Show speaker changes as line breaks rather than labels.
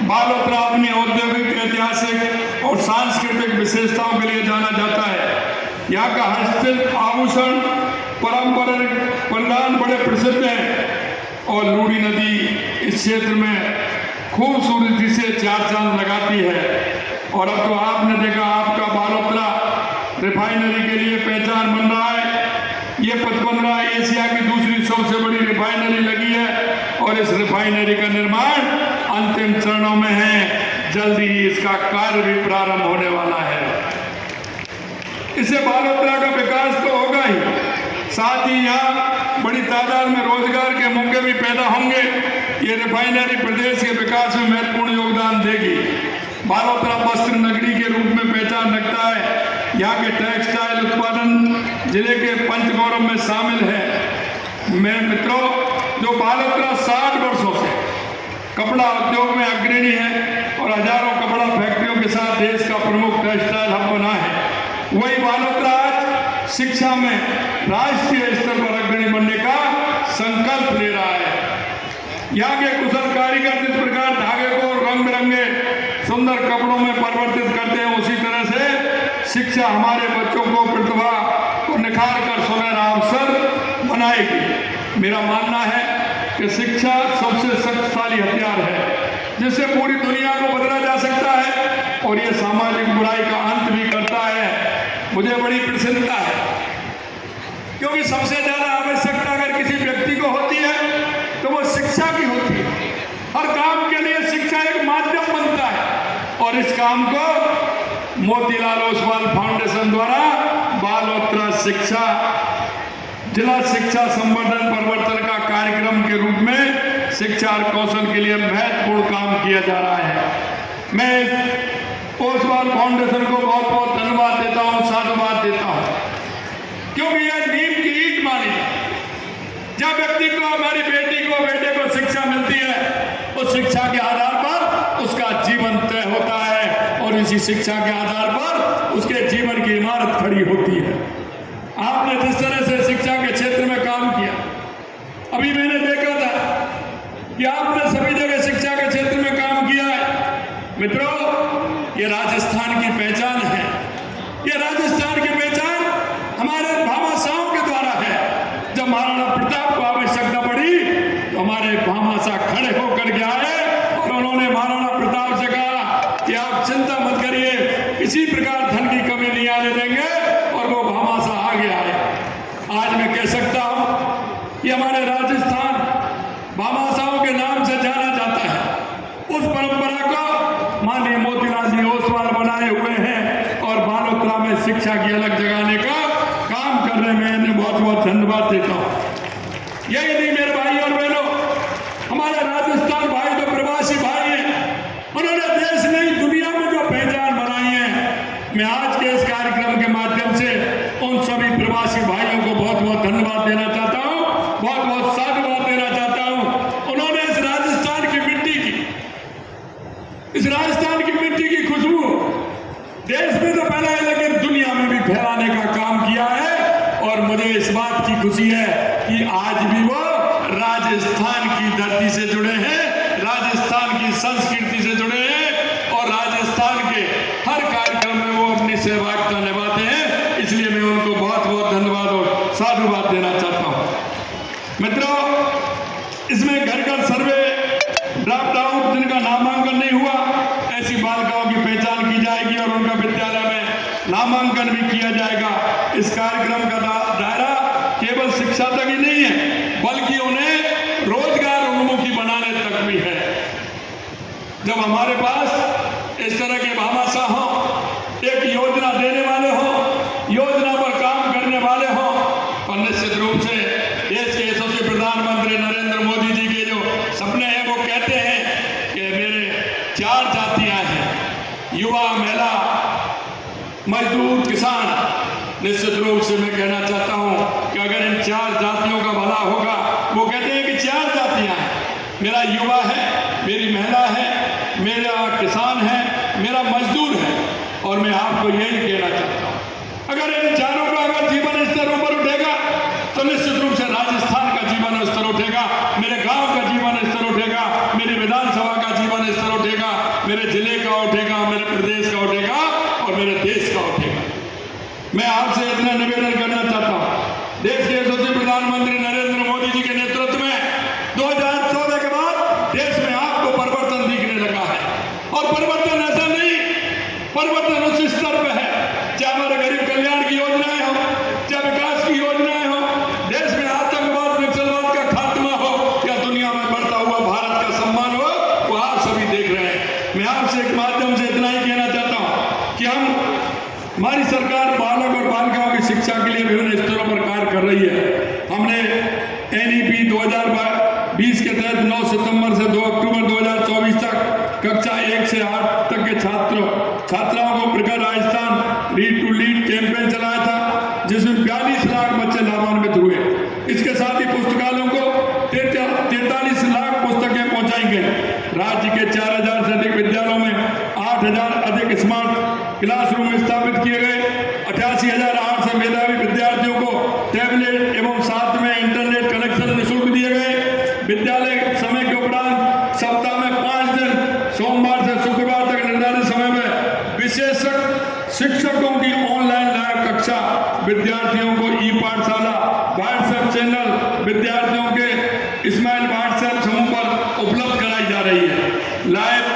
बालोतरा अपनी औद्योगिक, ऐतिहासिक और सांस्कृतिक विशेषताओं के लिए जाना जाता है। यहाँ का हस्तशिल्प, आभूषण, पारंपरिक परिधान बड़े प्रसिद्ध हैं और लूड़ी नदी इस क्षेत्र में खूबसूरती से चार चांद लगाती है। और अब तो आपने देखा, आपका बालोतरा रिफाइनरी के लिए पहचान बन रहा है। ये 15 एशिया की दूसरी सबसे बड़ी रिफाइनरी लगी है और इस रिफाइनरी का निर्माण अंतिम चरणों में है। जल्दी ही इसका कार्य भी प्रारंभ होने वाला है। इससे बालोतरा का विकास तो होगा ही, साथ ही यहाँ बड़ी तादाद में रोजगार के मौके भी पैदा होंगे। ये रिफाइनरी प्रदेश के विकास में महत्वपूर्ण योगदान देगी। बालोतरा वस्त्र नगरी के रूप में पहचान रखता है। यहाँ के टेक्सटाइल उत्पादन जिले के पंचगौरव में शामिल है। मैं मित्रों, जो बालोतरा 60 वर्षों से कपड़ा उद्योग में अग्रणी है और हजारों कपड़ा फैक्ट्रियों के साथ देश का प्रमुख टेक्सटाइल हब बना है, वही बालोतरा आज शिक्षा में राष्ट्रीय स्तर पर अग्रणी बनने का संकल्प ले रहा है। यहाँ के कुशल कारीगर जिस प्रकार धागे को रंग बिरंगे सुंदर कपड़ों में परिवर्तित करते हैं, उसी तरह से शिक्षा हमारे बच्चों को प्रतिभा को निखार कर सुनहरा अवसर बनाएगी। मेरा मानना है कि शिक्षा सबसे शक्तिशाली हथियार है जिससे पूरी दुनिया को बदला जा सकता है और ये सामाजिक बुराई का अंत भी करता है। मुझे बड़ी प्रसन्नता है क्योंकि सबसे ज्यादा आवश्यकता अगर किसी व्यक्ति को होती है तो वो शिक्षा की होती है। हर काम के लिए शिक्षा एक माध्यम बनता है और इस काम को मोतीलाल ओसवाल फाउंडेशन द्वारा बालोतरा शिक्षा जिला शिक्षा संवर्धन परिवर्तन का कार्यक्रम के रूप में शिक्षा और कौशल के लिए महत्वपूर्ण काम किया जा रहा है। मैं ओसवाल फाउंडेशन को बहुत बहुत धन्यवाद देता हूं, साधुवाद देता हूं, क्योंकि यह नींव की ईंट मानी। जब व्यक्ति को, हमारी बेटी को, बेटे को शिक्षा मिलती है, उस शिक्षा के आधार पर उसका जीवन तय होता है और इसी शिक्षा के आधार पर उसके जीवन की इमारत खड़ी होती है। आपने जिस तरह से शिक्षा के क्षेत्र में काम किया, अभी मैंने देखा था कि आपने सभी जगह शिक्षा के क्षेत्र में काम किया है। मित्रों, ये राजस्थान की पहचान है। ये राजस्थान की पहचान हमारे भामाशाहों के द्वारा है। जब महाराणा प्रताप को आवश्यकता पड़ी तो हमारे भामाशाह खड़े होकर के आए और उन्होंने महाराणा प्रताप से कहा कि आप चिंता मत करिए, किसी प्रकार धन की कमी नहीं आने देंगे, और वो भामाशाह आगे आए। आज मैं कह सकता हूं कि हमारे राजस्थान भामाशाहों के नाम से जाना जाता है। उस परंपरा को माननीय मोतीलाल जी ओसवाल बनाए हुए हैं और बालोतरा में शिक्षा की अलग जगाने का काम कर रहे हैं। मैं बहुत बहुत धन्यवाद देता हूं। यही नहीं मेरे भाई और बहनों, हमारे राजस्थान भाई तो प्रवासी भाई हैं, उन्होंने देश नहीं दुनिया में जो पहचान बनाई है। मैं आज के इस कार्यक्रम के माध्यम से उन सभी प्रवासी भाइयों को बहुत बहुत धन्यवाद देना चाहता हूं, बहुत बहुत साधुवाद देना चाहता हूं। उन्होंने इस राजस्थान की मिट्टी की, इस राजस्थान की मिट्टी की खुशबू देश में तो फैला है लेकिन दुनिया में भी फैलाने का काम किया है। और मुझे इस बात की खुशी है कि आज भी वो राजस्थान की धरती से जुड़े हैं, राजस्थान की संस्कृति से जुड़े हैं और राजस्थान के हर कार्यक्रम में वो अपनी सहभागिता निभाते हैं। इसलिए मैं उनको बहुत बहुत धन्यवाद और साधुवाद देना चाहता हूं। मित्रों, इसमें घर घर सर्वे, ड्रॉप आउट जिनका नामांकन नहीं हुआ, ऐसी बालिकाओं की पहचान की जाएगी और उनका विद्यालय में नामांकन भी किया जाएगा। इस कार्यक्रम का दायरा केवल शिक्षा तक ही नहीं है बल्कि उन्हें रोजगार उन्मुखी बनाने तक भी है। जब हमारे पास इस तरह के भामाशाह हों, एक योजना देने वाले हों, योजना पर काम करने वाले हों, और निश्चित रूप से देश के यशस्वी प्रधानमंत्री नरेंद्र मोदी जी के जो सपने हैं, वो कहते हैं कि मेरे 4 जातियां हैं, युवा, महिला, मजदूर, किसान। निश्चित रूप से मैं कहना चाहता हूं कि अगर इन 4 जातियों का भला होगा, वो कहते हैं कि 4 जातियां हैं, मेरा युवा है, मेरी महिला है, मेरा किसान है, मेरा मजदूर है। और मैं आपको यही कहना चाहता हूं, अगर इन चारों का अगर जीवन स्तर ऊपर उठेगा तो निश्चित रूप से राजस्थान का जीवन स्तर उठेगा, मेरे गांव का जीवन स्तर उठेगा, मेरी विधानसभा का जीवन स्तर उठेगा मेरे जिले का उठेगा, मेरे प्रदेश का उठेगा और मेरे देश का उठेगा। मैं आपसे इतना निवेदन करना चाहता हूं, देश के यशस्वी प्रधानमंत्री नरेंद्र मोदी जी के नेतृत्व में 2014 के बाद देश में आपको परिवर्तन दिखने लगा है। और परिवर्तन ऐसा नहीं, परिवर्तन उस स्तर पे है, चाहे हमारे गरीब कल्याण की योजनाएं हो, चाहे विकास की योजनाएं हो, देश में आतंकवाद नक्सलवाद का खात्मा हो या दुनिया में बढ़ता हुआ भारत का सम्मान हो, वो आप सभी देख रहे हैं। मैं आपसे एक माध्यम से इतना ही कहना चाहता हूं कि हमारी सरकार बालक और बालिकाओं की शिक्षा के लिए विभिन्न स्तरों पर कार्य कर रही है। हमने NEP 2020 के तहत 9 सितंबर से 2 अक्टूबर 2024 तक कक्षा 1 से 8 तक के छात्राओं को Prakhar Rajasthan read to lead campaign चलाया था, जिसमें 42 लाख बच्चे लाभान्वित हुए। इसके साथ ही पुस्तकालयों को 43 लाख पुस्तकें पहुंचाई गई। राज्य के 4000 से अधिक विद्यालयों में 8000 अधिक स्मार्ट क्लासरूम स्थापित किए गए। 88,008 से मेधावी विद्यार्थियों को टैबलेट एवं साथ में इंटरनेट कनेक्शन निःशुल्क दिए गए। विद्यालय समय के उपरांत सप्ताह में 5 दिन सोमवार से शुक्रवार तक निर्धारित समय में विशेषज्ञ शिक्षकों की ऑनलाइन लाइव कक्षा, विद्यार्थियों को ई पाठशाला, व्हाट्सएप चैनल विद्यार्थियों के स्माइल व्हाट्सएप समूह पर उपलब्ध कराई जा रही है। लाइव